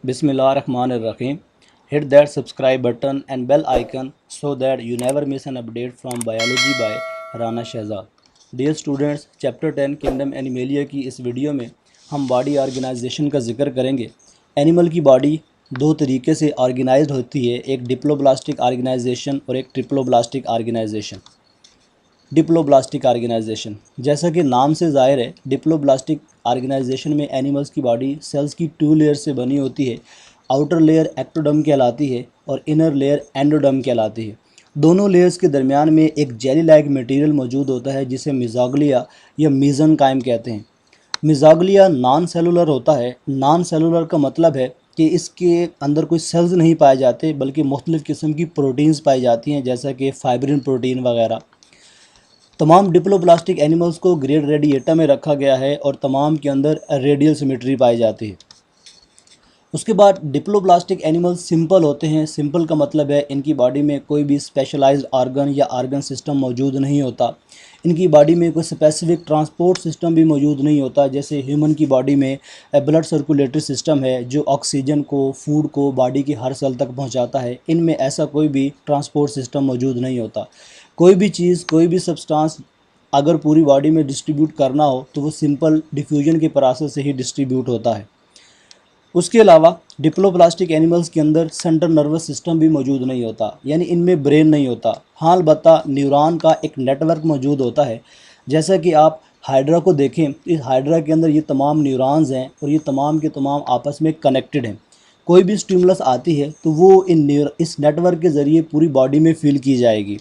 Bismillahirrahmanirrahim. Hit that subscribe button and bell icon so that you never miss an update from Biology by Rana Shehzad. Dear students, chapter 10 kingdom animalia की इस video में हम body organisation का जिक्र करेंगे। Animal की body दो तरीके से ऑर्गेनाइज्ड होती है, एक डिप्लोब्लास्टिक ऑर्गेनाइजेशन और एक ट्रिप्लोब्लास्टिक ऑर्गेनाइजेशन। डिप्लोब्लास्टिक ऑर्गेनाइजेशन, जैसा कि नाम से ज़ाहिर है, डिप्लोब्लास्टिक ऑर्गेनाइजेशन में एनिमल्स की बॉडी सेल्स की 2 लेयर से बनी होती है। आउटर लेयर एक्टोडर्म कहलाती है और इनर लेयर एंडोडर्म कहलाती है। दोनों लेयर्स के दरमियान में एक जेली लाइक मटेरियल मौजूद होता है जिसे मिज़ोग्लिया या मीज़नकाइम कहते हैं। मिज़ोग्लिया नॉन सेलुलर होता है। नॉन सेलुलर का मतलब है कि इसके अंदर कोई सेल्स नहीं पाए जाते, बल्कि मुख्तलिफ़ किस्म की प्रोटीन्स पाई जाती हैं, जैसा कि फाइब्रिन प्रोटीन वगैरह। तमाम डिप्लोब्लास्टिक एनिमल्स को ग्रेड रेडिएटा में रखा गया है और तमाम के अंदर रेडियल सिमेट्री पाई जाती है। उसके बाद डिप्लोब्लास्टिक एनिमल्स सिंपल होते हैं। सिंपल का मतलब है इनकी बॉडी में कोई भी स्पेशलाइज्ड ऑर्गन या ऑर्गन सिस्टम मौजूद नहीं होता। इनकी बॉडी में कोई स्पेसिफिक ट्रांसपोर्ट सिस्टम भी मौजूद नहीं होता। जैसे ह्यूमन की बॉडी में ब्लड सर्कुलेटरी सिस्टम है जो ऑक्सीजन को, फूड को बॉडी की हर सेल तक पहुंचाता है। इनमें ऐसा कोई भी ट्रांसपोर्ट सिस्टम मौजूद नहीं होता। कोई भी चीज़, कोई भी सब्सटेंस अगर पूरी बॉडी में डिस्ट्रीब्यूट करना हो तो वो सिंपल डिफ्यूजन के प्रोसेस से ही डिस्ट्रीब्यूट होता है। उसके अलावा डिप्लोब्लास्टिक एनिमल्स के अंदर सेंट्रल नर्वस सिस्टम भी मौजूद नहीं होता, यानी इनमें ब्रेन नहीं होता। हाँ, अलबत्ता न्यूरॉन का एक नेटवर्क मौजूद होता है। जैसा कि आप हाइड्रा को देखें, इस हाइड्रा के अंदर ये तमाम न्यूरॉन्स हैं और ये तमाम के तमाम आपस में कनेक्टेड हैं। कोई भी स्टिमुलस आती है तो वो इस नेटवर्क के ज़रिए पूरी बॉडी में फील की जाएगी।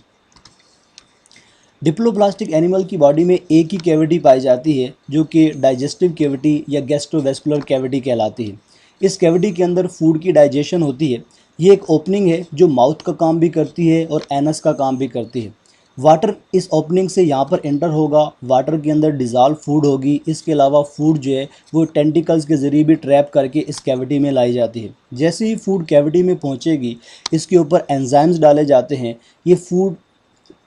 डिप्लोब्लास्टिक एनिमल की बॉडी में एक ही कैविटी पाई जाती है जो कि डाइजेस्टिव कैविटी या गैस्ट्रोवेस्कुलर कैविटी कहलाती है। इस कैविटी के अंदर फूड की डाइजेशन होती है। ये एक ओपनिंग है जो माउथ का काम भी करती है और एनस का काम भी करती है। वाटर इस ओपनिंग से यहाँ पर एंटर होगा, वाटर के अंदर डिज़ोल्व फूड होगी। इसके अलावा फूड जो है वो टेंटिकल्स के ज़रिए भी ट्रैप करके इस कैविटी में लाई जाती है। जैसे ही फूड कैविटी में पहुँचेगी, इसके ऊपर एंजाइम्स डाले जाते हैं। ये फूड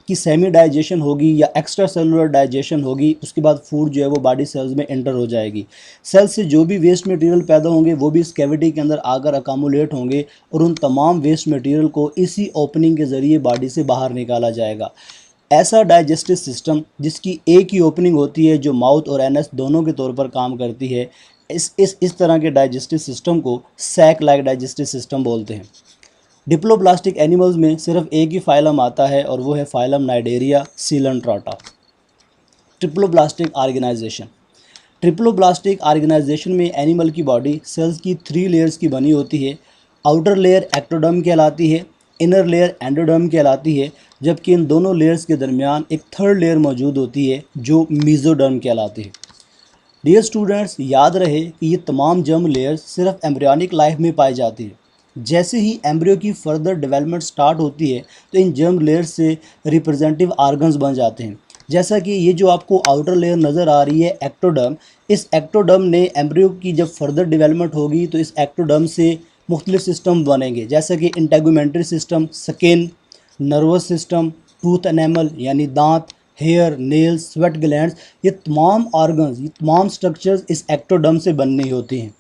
की सेमी डाइजेशन होगी या एक्स्ट्रा सेलुलर डाइजेशन होगी। उसके बाद फूड जो है वो बॉडी सेल्स में एंटर हो जाएगी। सेल्स से जो भी वेस्ट मटेरियल पैदा होंगे वो भी इस कैविटी के अंदर आकर अकामुलेट होंगे और उन तमाम वेस्ट मटेरियल को इसी ओपनिंग के ज़रिए बॉडी से बाहर निकाला जाएगा। ऐसा डाइजेस्टिव सिस्टम जिसकी एक ही ओपनिंग होती है जो माउथ और एनस दोनों के तौर पर काम करती है, इस तरह के डाइजेस्टिव सिस्टम को सैक लाइक डाइजेस्टिव सिस्टम बोलते हैं। डिप्लोब्लास्टिक एनिमल्स में सिर्फ एक ही फाइलम आता है और वो है phylum cnidaria coelenterata. Triploblastic organisation, triploblastic organisation में एनिमल की बॉडी सेल्स की 3 लेयर्स की बनी होती है। आउटर लेयर एक्टोडर्म कहलाती है, इनर लेयर एंडोडर्म कहलाती है, जबकि इन दोनों लेयर्स के दरमियान एक थर्ड लेयर मौजूद होती है जो मीजोडर्म कहलाती है। डियर स्टूडेंट्स, याद रहे कि ये तमाम जर्म लेयर्स सिर्फ एम्ब्रियोनिक लाइफ में पाई जाती है। जैसे ही एम्ब्रियो की फर्दर डेवलपमेंट स्टार्ट होती है तो इन जर्म लेयर से रिप्रेजेंटेटिव ऑर्गन्स बन जाते हैं। जैसा कि ये जो आपको आउटर लेयर नज़र आ रही है एक्टोडर्म, इस एक्टोडर्म ने एम्ब्रियो की जब फर्दर डेवलपमेंट होगी तो इस एक्टोडर्म से मुख्तलिफ सिस्टम बनेंगे, जैसा कि integumentary system, skin, nervous system, tooth enamel यानी दांत, हेयर, नेल्स, स्वेट ग्लैंड्स। ये तमाम ऑर्गन्स, ये तमाम स्ट्रक्चर्स इस एक्टोडर्म से बननी होती हैं।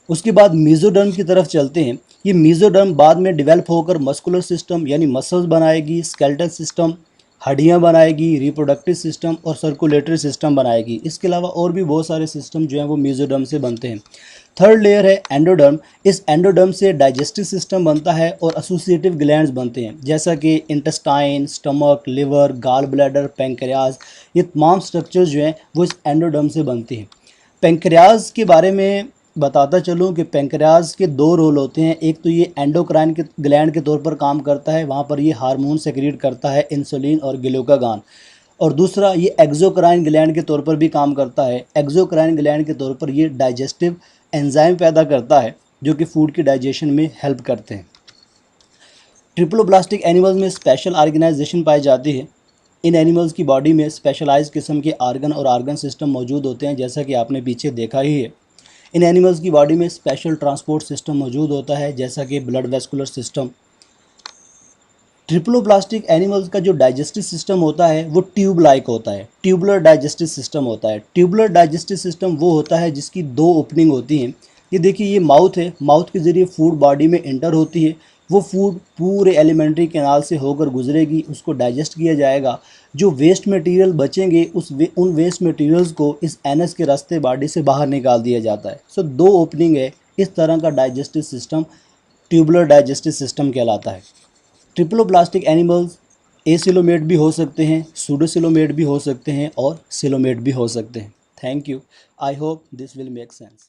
उसके बाद मीजोडर्म की तरफ चलते हैं। ये मीजोडर्म बाद में डेवलप होकर मस्कुलर सिस्टम यानी मसल्स बनाएगी, स्केलेटल सिस्टम हड्डियां बनाएगी, रिप्रोडक्टिव सिस्टम और सर्कुलेटरी सिस्टम बनाएगी। इसके अलावा और भी बहुत सारे सिस्टम जो हैं वो मीजोडर्म से बनते हैं। थर्ड लेयर है एंडोडर्म। इस एंडोडर्म से डाइजेस्टिव सिस्टम बनता है और एसोसिएटिव ग्लैंड्स बनते हैं, जैसा कि intestine, stomach, liver, gall bladder, pancreas. ये तमाम स्ट्रक्चर्स जो हैं वो इस एंडोडर्म से बनते हैं। पैंक्रियाज के बारे में बताता चलूँ कि पैंक्रियाज के 2 रोल होते हैं। एक तो ये एंडोक्राइन के ग्लैंड के तौर पर काम करता है, वहाँ पर ये हार्मोन सेक्रेट करता है, इंसुलिन और ग्लूकागॉन। और दूसरा ये एक्सोक्राइन ग्लैंड के तौर पर भी काम करता है। एक्सोक्राइन ग्लैंड के तौर पर ये डाइजेस्टिव एंजाइम पैदा करता है जो कि फूड की डाइजेशन में हेल्प करते हैं। ट्रिप्लोब्लास्टिक एनिमल्स में स्पेशल ऑर्गेनाइजेशन पाई जाती है। इन एनिमल्स की बॉडी में स्पेशलाइज्ड किस्म के ऑर्गन और ऑर्गन सिस्टम मौजूद होते हैं, जैसा कि आपने पीछे देखा ही है। इन एनिमल्स की बॉडी में स्पेशल ट्रांसपोर्ट सिस्टम मौजूद होता है, जैसा कि blood vascular system. Triploblastic animals का जो डाइजेस्टिव सिस्टम होता है वो ट्यूब लाइक होता है, ट्यूबुलर डाइजेस्टिव सिस्टम होता है। ट्यूबुलर डाइजेस्टिव सिस्टम वो होता है जिसकी 2 ओपनिंग होती हैं। ये देखिए ये माउथ है, माउथ के ज़रिए फूड बॉडी में एंटर होती है, वो फूड पूरे एलिमेंट्री कैनाल से होकर गुजरेगी, उसको डाइजेस्ट किया जाएगा। जो वेस्ट मटेरियल बचेंगे उन वेस्ट मटेरियल्स को इस एनस के रास्ते बॉडी से बाहर निकाल दिया जाता है। सो दो ओपनिंग है, इस तरह का digestive system tubular digestive system कहलाता है। ट्रिप्लोप्लास्टिक एनिमल्स एसिलोमेट भी हो सकते हैं, सूडोसिलोमेट भी हो सकते हैं और सिलोमेट भी हो सकते हैं। Thank you. I hope this will make sense.